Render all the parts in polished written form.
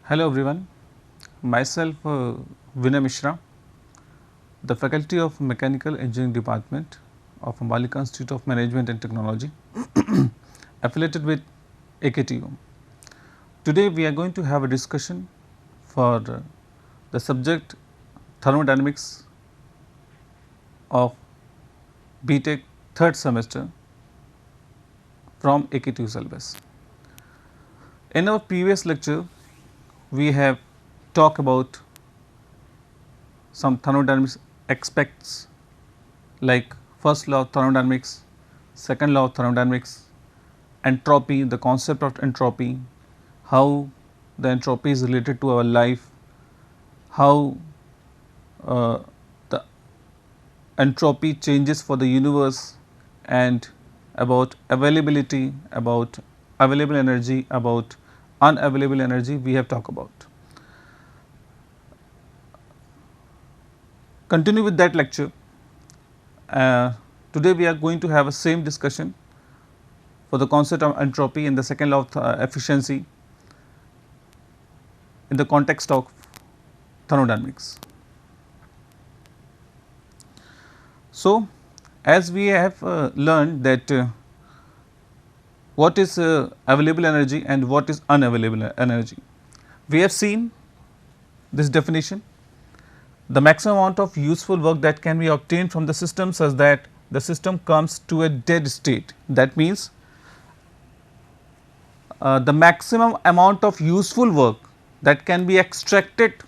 Hello everyone, myself Vinay Mishra, the faculty of Mechanical Engineering Department of Ambalika Institute of Management and Technology affiliated with AKTU. Today we are going to have a discussion for the subject thermodynamics of BTech third semester from AKTU syllabus. In our previous lecture, we have talked about some thermodynamics aspects like first law of thermodynamics, second law of thermodynamics, entropy, the concept of entropy, how the entropy is related to our life, how the entropy changes for the universe, and about availability, about available energy, about unavailable energy we have talked about. Continue with that lecture. Today we are going to have a same discussion for the concept of entropy and the second law of efficiency in the context of thermodynamics. So, as we have learned that what is available energy and what is unavailable energy. We have seen this definition, the maximum amount of useful work that can be obtained from the system such that the system comes to a dead state. That means, the maximum amount of useful work that can be extracted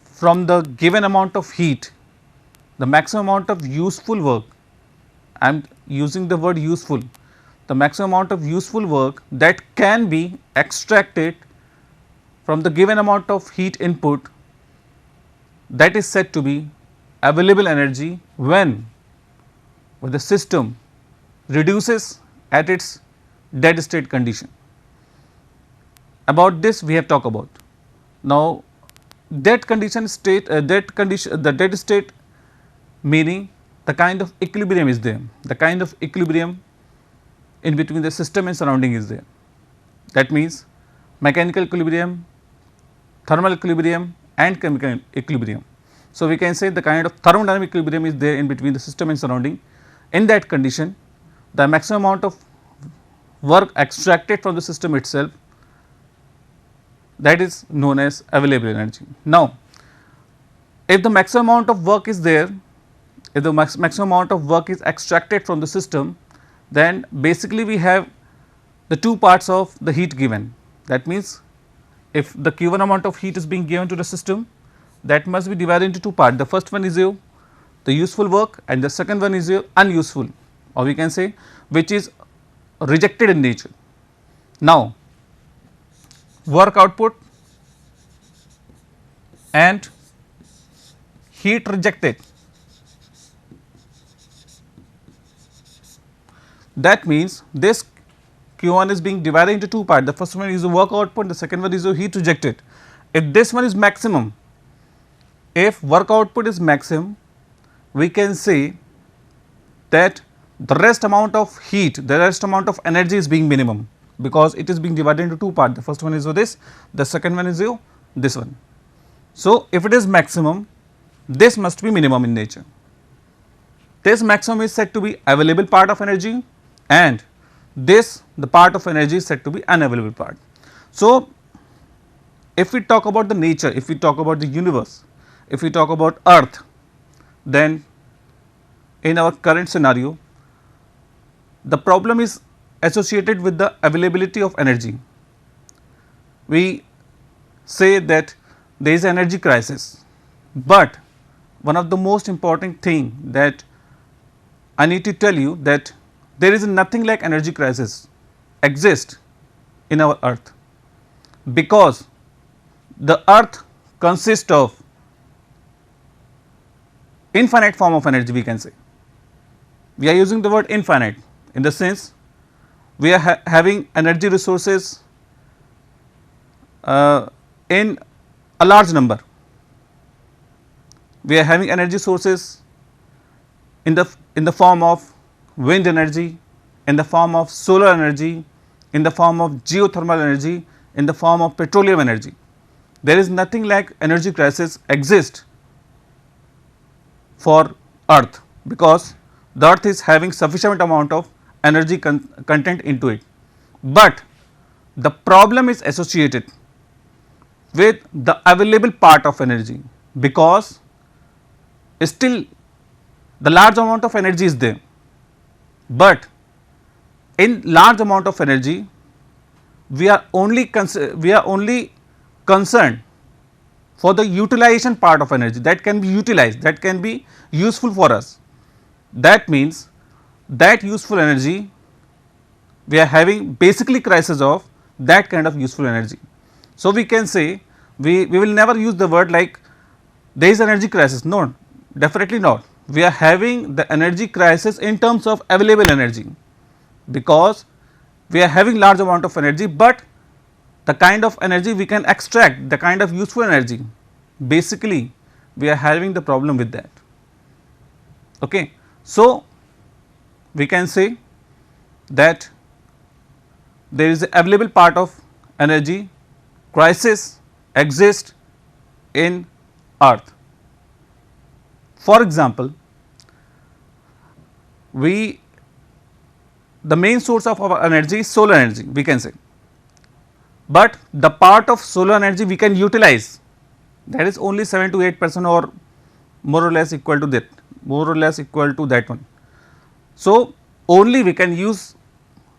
from the given amount of heat, the maximum amount of useful work, I am using the word useful, the maximum amount of useful work that can be extracted from the given amount of heat input, that is said to be available energy when the system reduces at its dead state condition. About this we have talked about. Now, dead condition state, the dead state meaning the kind of equilibrium is there, the kind of equilibrium in between the system and surrounding is there. That means, mechanical equilibrium, thermal equilibrium and chemical equilibrium. So, we can say the kind of thermodynamic equilibrium is there in between the system and surrounding. In that condition, the maximum amount of work extracted from the system itself, that is known as available energy. Now, if the maximum amount of work is there, if the maximum amount of work is extracted from the system, then basically we have the two parts of the heat given. That means, if the given amount of heat is being given to the system, that must be divided into two parts. The first one is your the useful work and the second one is your unuseful, or we can say which is rejected in nature. Now, work output and heat rejected, that means this Q1 is being divided into two parts. The first one is the work output, the second one is the heat rejected. If this one is maximum, if work output is maximum, we can say that the rest amount of heat, the rest amount of energy is being minimum, because it is being divided into two parts. The first one is this, the second one is this one. So, if it is maximum, this must be minimum in nature. This maximum is said to be available part of energy, and this the part of energy is said to be unavailable part. So, if we talk about the nature, if we talk about the universe, if we talk about earth, then in our current scenario, the problem is associated with the availability of energy. We say that there is energy crisis, but one of the most important thing that I need to tell you that there is nothing like energy crisis exist in our earth, because the earth consists of infinite form of energy, we can say. We are using the word infinite in the sense we are having energy resources in a large number. We are having energy sources in the form of wind energy, in the form of solar energy, in the form of geothermal energy, in the form of petroleum energy. There is nothing like energy crisis exist for earth, because the earth is having sufficient amount of energy content into it, but the problem is associated with the available part of energy, because still the large amount of energy is there, but in large amount of energy we are only concerned for the utilization part of energy that can be utilized, that can be useful for us. That means that useful energy we are having basically crisis of that kind of useful energy. So, we can say we will never use the word like there is energy crisis, no, definitely not. We are having the energy crisis in terms of available energy, because we are having large amount of energy, but the kind of energy we can extract, the kind of useful energy, basically we are having the problem with that. Okay. So, we can say that there is a available part of energy crisis exists in earth. For example, the main source of our energy is solar energy, we can say, but the part of solar energy we can utilize, that is only 7 to 8% or more or less equal to that one. So, only we can use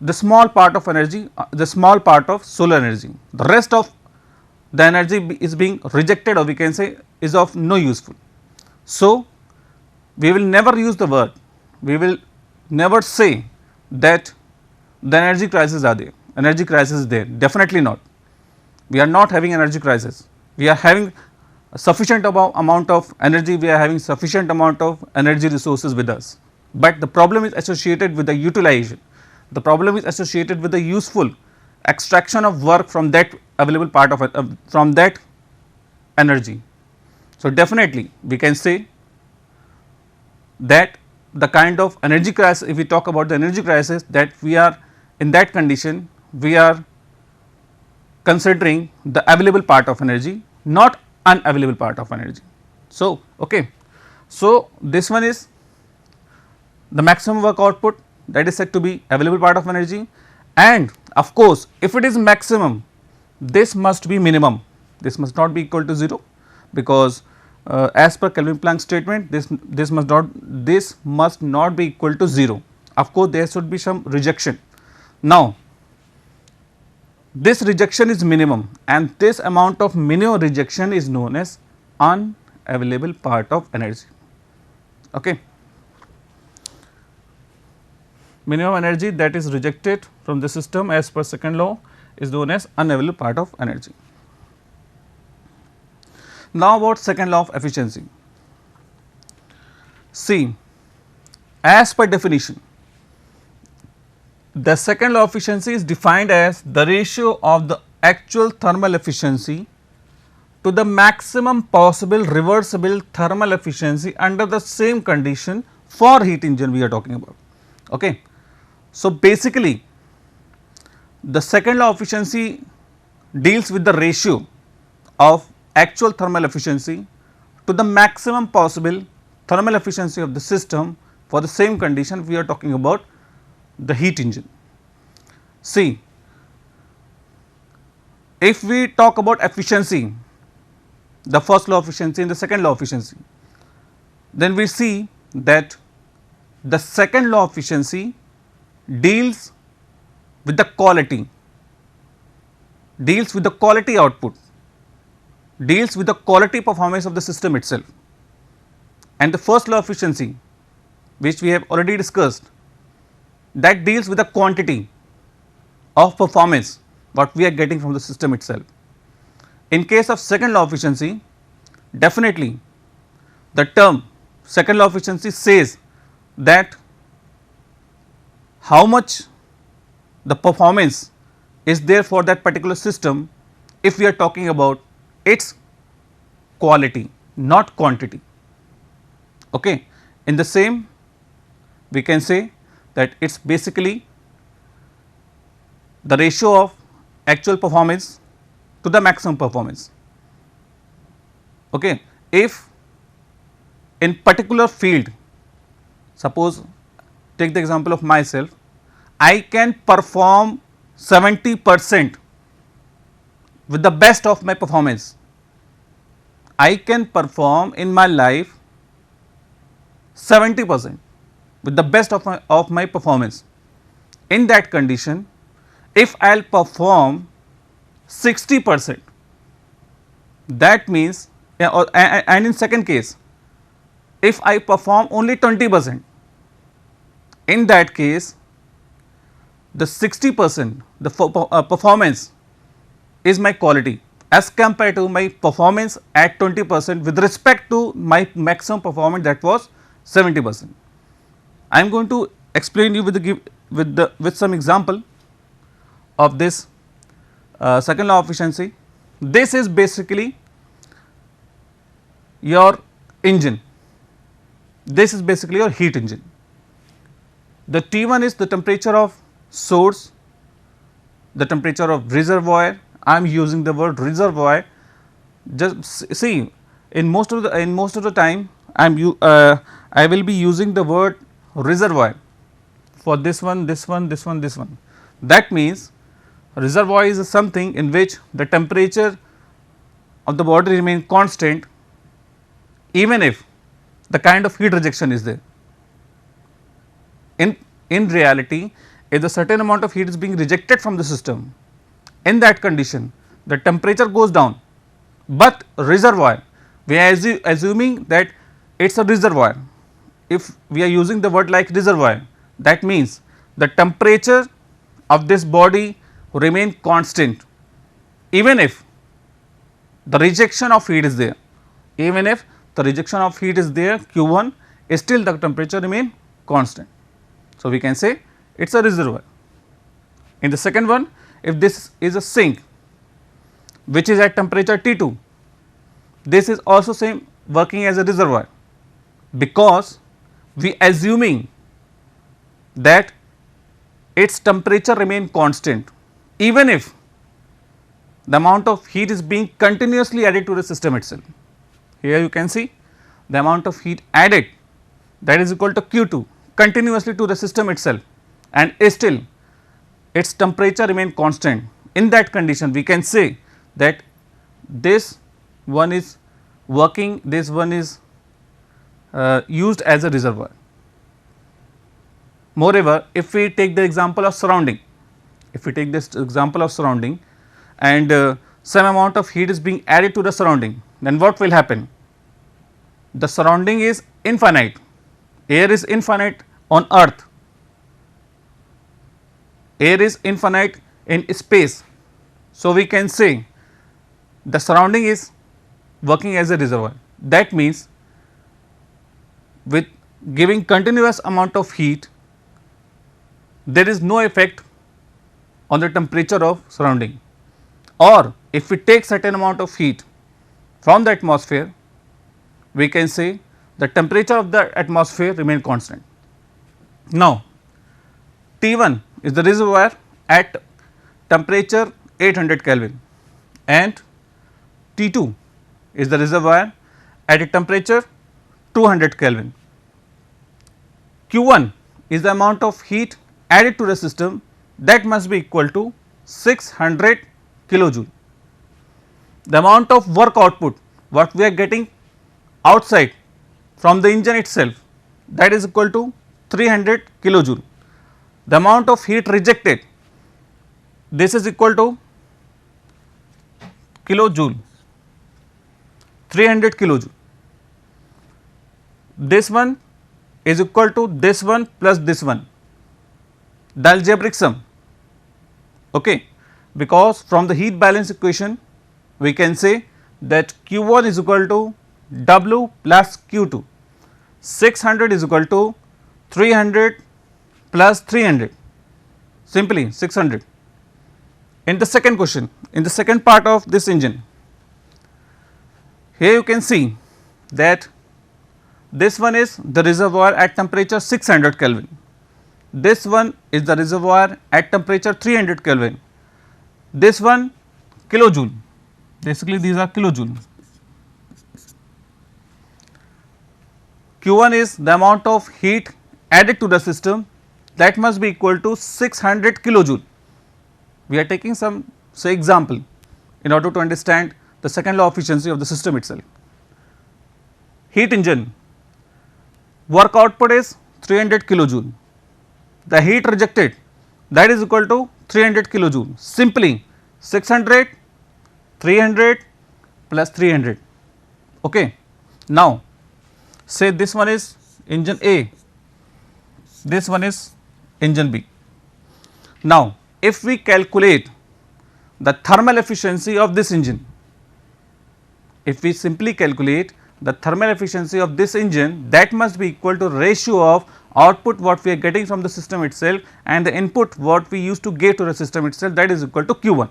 the small part of energy, the small part of solar energy, the rest of the energy is being rejected, or we can say is of no useful. So, we will never use the word, we will never say that the energy crisis are there, energy crisis is there, definitely not. We are not having energy crisis, we are having a sufficient amount of energy, we are having sufficient amount of energy resources with us, but the problem is associated with the utilization, the problem is associated with the useful extraction of work from that available part of it, from that energy. So, definitely we can say that the kind of energy crisis, if we talk about the energy crisis, that we are in that condition, we are considering the available part of energy, not unavailable part of energy. So, okay. So, this one is the maximum work output, that is said to be available part of energy, and of course, if it is maximum, this must be minimum, this must not be equal to 0, because as per Kelvin Planck statement, this must not be equal to 0. Of course, there should be some rejection. Now, this rejection is minimum, and this amount of minimum rejection is known as unavailable part of energy. Okay. Minimum energy that is rejected from the system as per second law is known as unavailable part of energy. Now, about second law of efficiency. See, as per definition, the second law of efficiency is defined as the ratio of the actual thermal efficiency to the maximum possible reversible thermal efficiency under the same condition for heat engine we are talking about. Okay. So, basically the second law of efficiency deals with the ratio of actual thermal efficiency to the maximum possible thermal efficiency of the system for the same condition we are talking about the heat engine. See, if we talk about efficiency, the first law of efficiency and the second law of efficiency, then we see that the second law of efficiency deals with the quality, deals with the quality output, deals with the quality performance of the system itself, and the first law of efficiency, which we have already discussed, that deals with the quantity of performance what we are getting from the system itself. In case of second law of efficiency, definitely the term second law of efficiency says that how much the performance is there for that particular system if we are talking about its quality, not quantity. Okay. In the same, we can say that it is basically the ratio of actual performance to the maximum performance. Okay. If in particular field, suppose take the example of myself, I can perform 70% with the best of my performance. I can perform in my life 70% with the best of my performance. In that condition, if I will perform 60%, that means and in second case, if I perform only 20%, in that case the 60% the performance is my quality as compared to my performance at 20% with respect to my maximum performance that was 70%. I am going to explain you with some example of this second law of efficiency. This is basically your engine, this is basically your heat engine. The T1 is the temperature of source, the temperature of reservoir. I am using the word reservoir. Just see, in most of the time I will be using the word reservoir for this one, this one, this one, this one. That means reservoir is something in which the temperature of the body remain constant even if the kind of heat rejection is there. In reality, if a certain amount of heat is being rejected from the system, in that condition the temperature goes down, but reservoir, we are assuming that it is a reservoir. If we are using the word like reservoir, that means the temperature of this body remain constant even if the rejection of heat is there. Even if the rejection of heat is there, Q1, still the temperature remain constant. So, we can say it is a reservoir. In the second one, if this is a sink which is at temperature T2, this is also same working as a reservoir, because we assuming that its temperature remain constant even if the amount of heat is being continuously added to the system itself. Here you can see the amount of heat added, that is equal to Q2 continuously to the system itself, and still its temperature remain constant. In that condition, we can say that this one is working, this one is used as a reservoir. Moreover, if we take the example of surrounding, and some amount of heat is being added to the surrounding, then what will happen? The surrounding is infinite, air is infinite on earth, air is infinite in space. So, we can say the surrounding is working as a reservoir. That means, with giving continuous amount of heat, there is no effect on the temperature of surrounding, or if we take certain amount of heat from the atmosphere, we can say the temperature of the atmosphere remain constant. Now, T1 is the reservoir at temperature 800 Kelvin, and T2 is the reservoir at a temperature 200 Kelvin. Q1 is the amount of heat added to the system, that must be equal to 600 kilojoule. The amount of work output what we are getting outside from the engine itself, that is equal to 300 kilojoule. The amount of heat rejected, this is equal to kilojoule, 300 kilojoule. This one is equal to this one plus this one, the algebraic sum, okay, because from the heat balance equation we can say that Q1 is equal to W plus Q2, 600 is equal to 300 plus 300, simply 600. In the second question, in the second part of this engine, here you can see that this one is the reservoir at temperature 600 Kelvin, this one is the reservoir at temperature 300 Kelvin, this one kilojoule, Basically these are kilojoule. Q1 is the amount of heat added to the system, that must be equal to 600 kilojoule. We are taking some say example in order to understand the second law of efficiency of the system itself. Heat engine, work output is 300 kilojoule, the heat rejected, that is equal to 300 kilojoule. Simply 600, 300 plus 300. Okay. Now, say this one is engine A, this one is engine B. Now, if we calculate the thermal efficiency of this engine, if we simply calculate the thermal efficiency of this engine, that must be equal to ratio of output what we are getting from the system itself and the input what we used to give to the system itself, that is equal to Q1.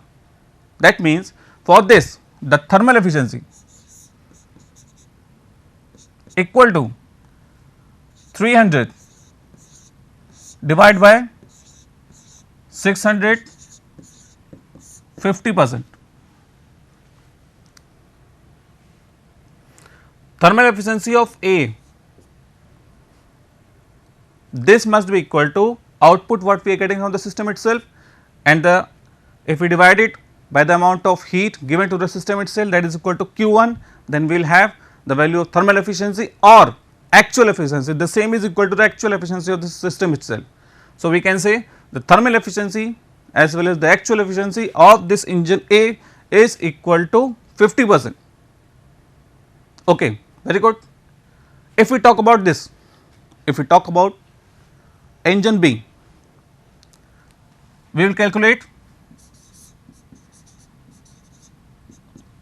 That means, for this the thermal efficiency equal to 300 divided by 600, 50%. Thermal efficiency of A, this must be equal to output what we are getting from the system itself, and the if we divide it by the amount of heat given to the system itself, that is equal to Q1, then we will have the value of thermal efficiency or actual efficiency, the same is equal to the actual efficiency of the system itself. So, we can say the thermal efficiency as well as the actual efficiency of this engine A is equal to 50%. Okay, very good. If we talk about this, if we talk about engine B, we will calculate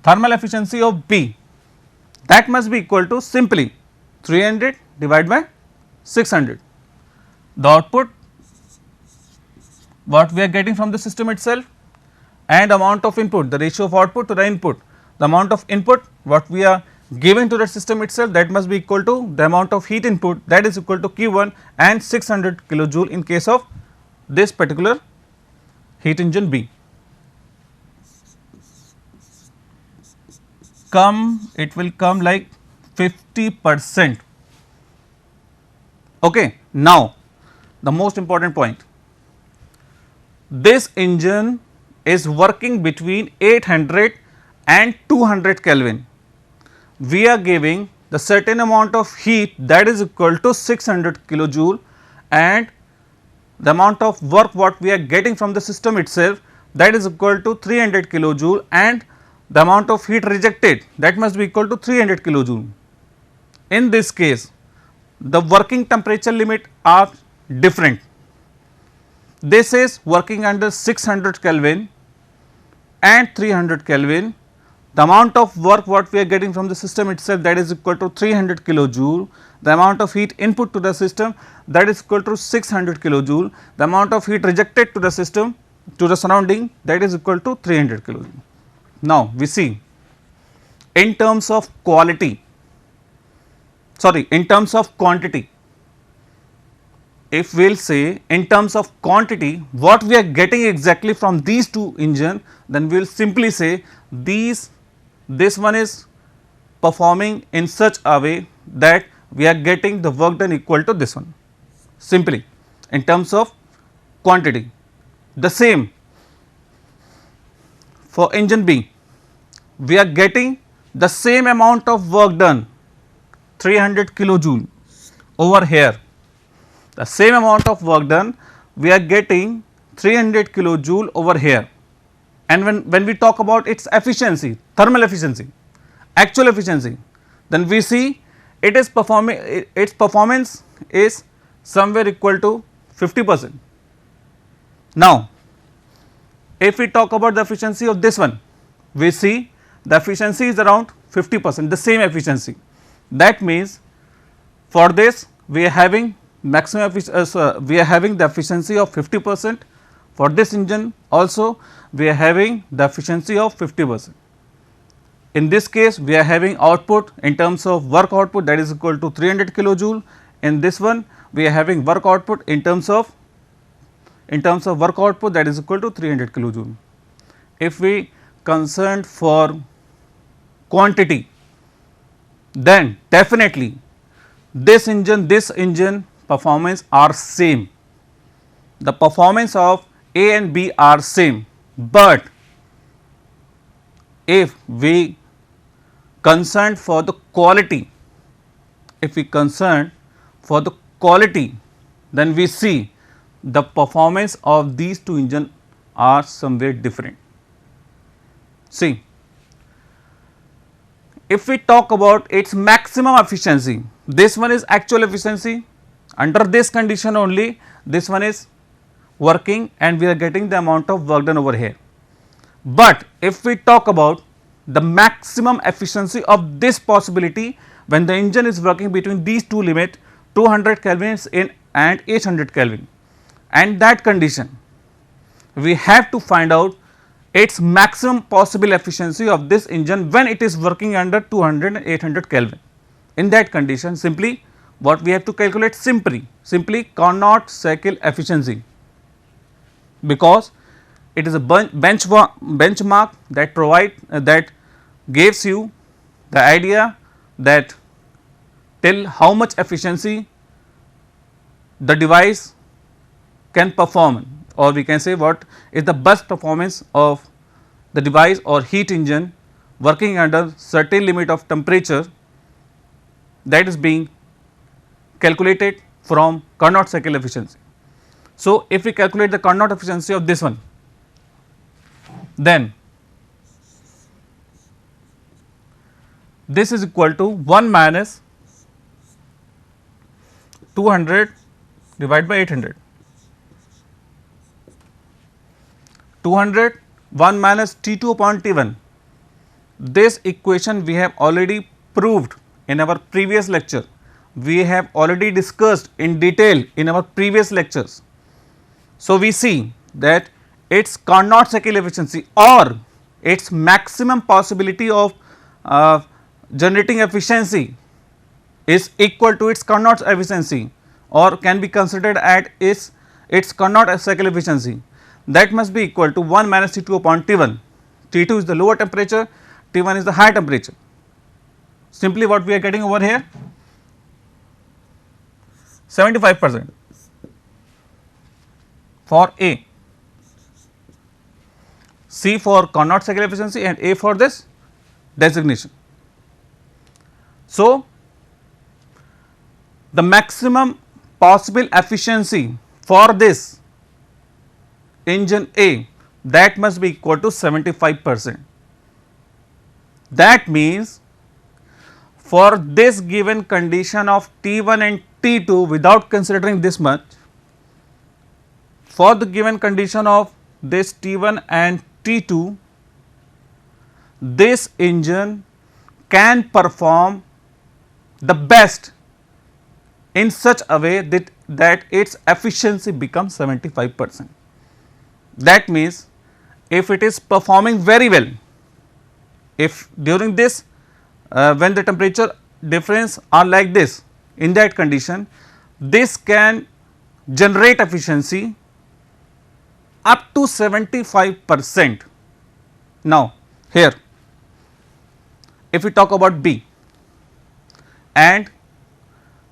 thermal efficiency of B, that must be equal to simply 300 divided by 600. The output what we are getting from the system itself and amount of input, the ratio of output to the input, the amount of input what we are giving to the system itself, that must be equal to the amount of heat input, that is equal to Q1 and 600 kilojoule in case of this particular heat engine B. It will come like 50%. Okay. Now, the most important point, this engine is working between 800 and 200 Kelvin. We are giving the certain amount of heat, that is equal to 600 kilojoule, and the amount of work what we are getting from the system itself, that is equal to 300 kilojoule, and the amount of heat rejected, that must be equal to 300 kilojoule. In this case, the working temperature limit are different. This is working under 600 Kelvin and 300 Kelvin. The amount of work what we are getting from the system itself, that is equal to 300 kilojoule. The amount of heat input to the system, that is equal to 600 kilojoule. The amount of heat rejected to the system, to the surrounding, that is equal to 300 kilojoule. Now, we see in terms of quality, sorry, in terms of quantity, if we will say in terms of quantity what we are getting exactly from these two engines, then we will simply say this one is performing in such a way that we are getting the work done equal to this one, simply in terms of quantity. The same for engine B, we are getting the same amount of work done 300 kilojoule over here, the same amount of work done we are getting 300 kilojoule over here. And when we talk about its efficiency, thermal efficiency, actual efficiency, then we see it is performing, its performance is somewhere equal to 50%. Now, if we talk about the efficiency of this one, we see the efficiency is around 50%, the same efficiency. That means, for this we are having maximum we are having the efficiency of 50%. For this engine also we are having the efficiency of 50%. In this case we are having output in terms of work output, that is equal to 300 kilojoule. In this one we are having work output in terms of work output, that is equal to 300 kilojoule. If we concerned for quantity, then definitely this engine performance are same. The performance of A and B are same, but if we concerned for the quality, if we concern for the quality, then we see the performance of these two engines are somewhere different. See, if we talk about its maximum efficiency, this one is actual efficiency, under this condition only this one is working and we are getting the amount of work done over here. But if we talk about the maximum efficiency of this possibility when the engine is working between these two limit 200 Kelvin in and 800 Kelvin, and that condition we have to find out its maximum possible efficiency of this engine when it is working under 200 and 800 Kelvin. In that condition simply what we have to calculate simply Carnot cycle efficiency, because it is a benchmark that that gives you the idea that till how much efficiency the device can perform, or we can say what is the best performance of the device or heat engine working under certain limit of temperature, that is being calculated from Carnot cycle efficiency. So, if we calculate the Carnot efficiency of this one, then this is equal to 1 minus 200 divided by 800. 200 1 minus T2 upon T1. This equation we have already proved in our previous lecture. We have already discussed in detail in our previous lectures. So, we see that its Carnot cycle efficiency or its maximum possibility of generating efficiency is equal to its Carnot efficiency or can be considered at its Carnot cycle efficiency, that must be equal to 1 minus T2 upon T1. T2 is the lower temperature, T1 is the higher temperature. Simply what we are getting over here 75% for A, C for Carnot cycle efficiency and A for this designation. So, the maximum possible efficiency for this engine A, that must be equal to 75%. That means, for this given condition of T1 and T2 without considering this much, for the given condition of this T1 and T2, this engine can perform the best in such a way that its efficiency becomes 75%. That means, if it is performing very well, if during this when the temperature difference are like this, in that condition this can generate efficiency up to 75%. Now, here if we talk about B and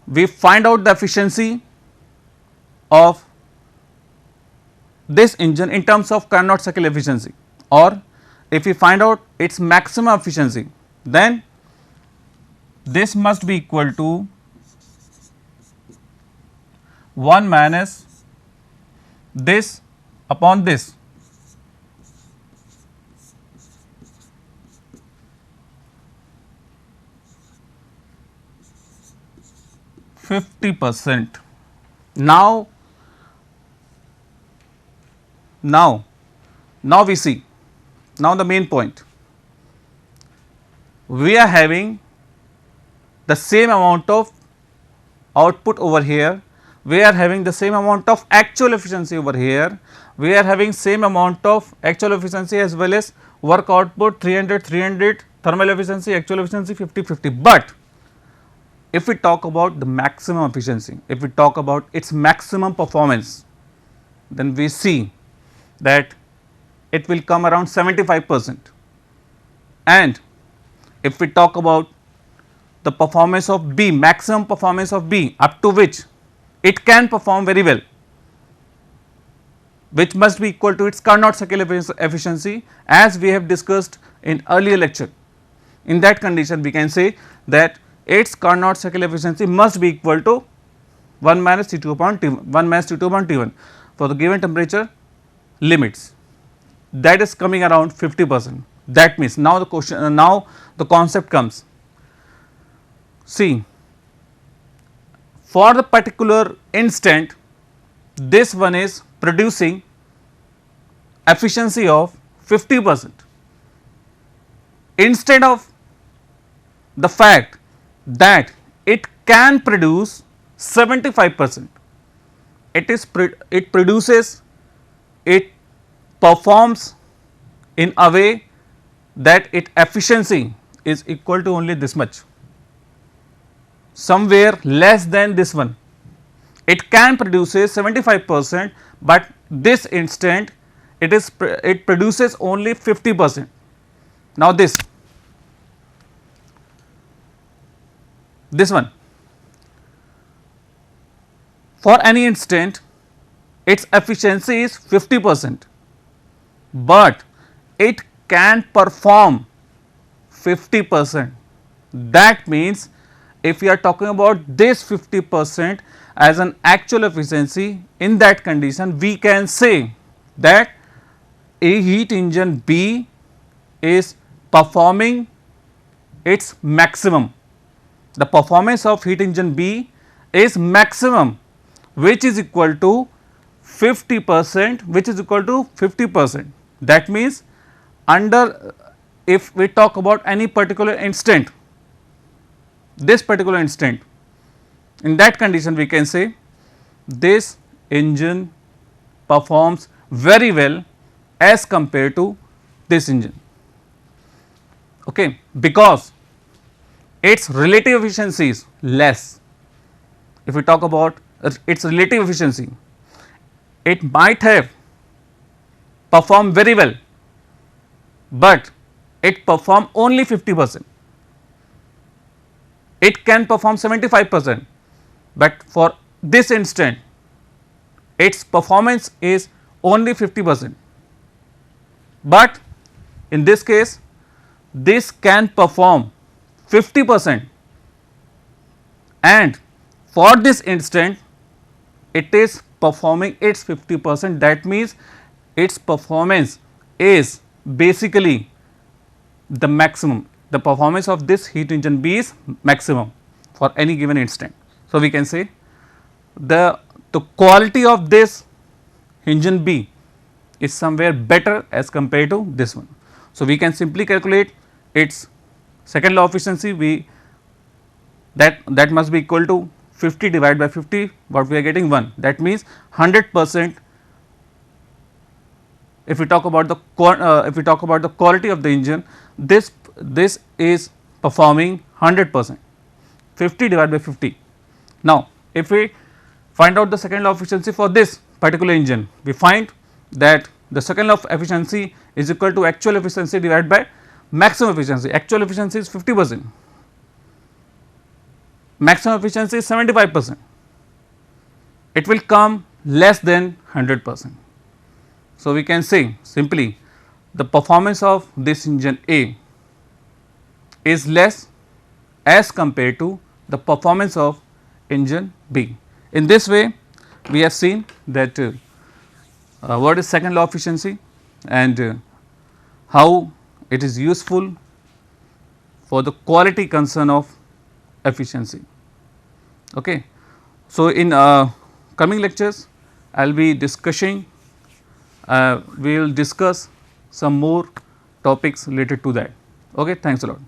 we find out the efficiency of this engine in terms of Carnot cycle efficiency, or if we find out its maximum efficiency, then this must be equal to 1 minus this upon this. %. Now we see, now the main point, we are having the same amount of output over here, we are having the same amount of actual efficiency over here, we are having same amount of actual efficiency as well as work output 300, thermal efficiency, actual efficiency 50, but if we talk about the maximum efficiency, if we talk about its maximum performance, then we see that it will come around 75%, and if we talk about the performance of B, maximum performance of B up to which it can perform very well, which must be equal to its Carnot cycle efficiency, as we have discussed in earlier lecture. In that condition we can say that its Carnot cycle efficiency must be equal to 1 minus T2 upon T1, 1 minus T2 upon T1 for the given temperature limits, that is coming around 50%. That means now the question, now the concept comes. See, for the particular instant, this one is producing efficiency of 50%, instead of the fact that it can produce 75%. It produces, it performs in a way that its efficiency is equal to only this much, somewhere less than this one. It can produces 75%, but this instant it produces only 50%. Now this one, for any instant its efficiency is 50%, but it can perform 50%. That means if we are talking about this 50% as an actual efficiency, in that condition we can say that a heat engine B is performing its maximum. The performance of heat engine B is maximum, which is equal to 50%, which is equal to 50%. That means under, if we talk about any particular instant, this particular instant, in that condition we can say this engine performs very well as compared to this engine, okay, because its relative efficiency is less. If we talk about its relative efficiency, it might have performed very well, but it performed only 50%. It can perform 75%, but for this instant its performance is only 50%. But in this case this can perform 50%, and for this instant it is performing its 50%. That means its performance is basically the maximum. The performance of this heat engine B is maximum for any given instant. So, we can say the quality of this engine B is somewhere better as compared to this one. So, we can simply calculate its second law of efficiency, that must be equal to 50 divided by 50, what we are getting 1. That means 100%. If we talk about the quality of the engine, this is performing 100%, 50 divided by 50. Now, if we find out the second law of efficiency for this particular engine, we find that the second law of efficiency is equal to actual efficiency divided by maximum efficiency. Actual efficiency is 50%, maximum efficiency is 75%. It will come less than 100%. So, we can say simply the performance of this engine A is less as compared to the performance of engine B. In this way, we have seen that what is second law of efficiency and how it is useful for the quality concern of efficiency. Okay. So, in coming lectures I will be discussing, we will discuss some more topics related to that. Okay. Thanks a lot.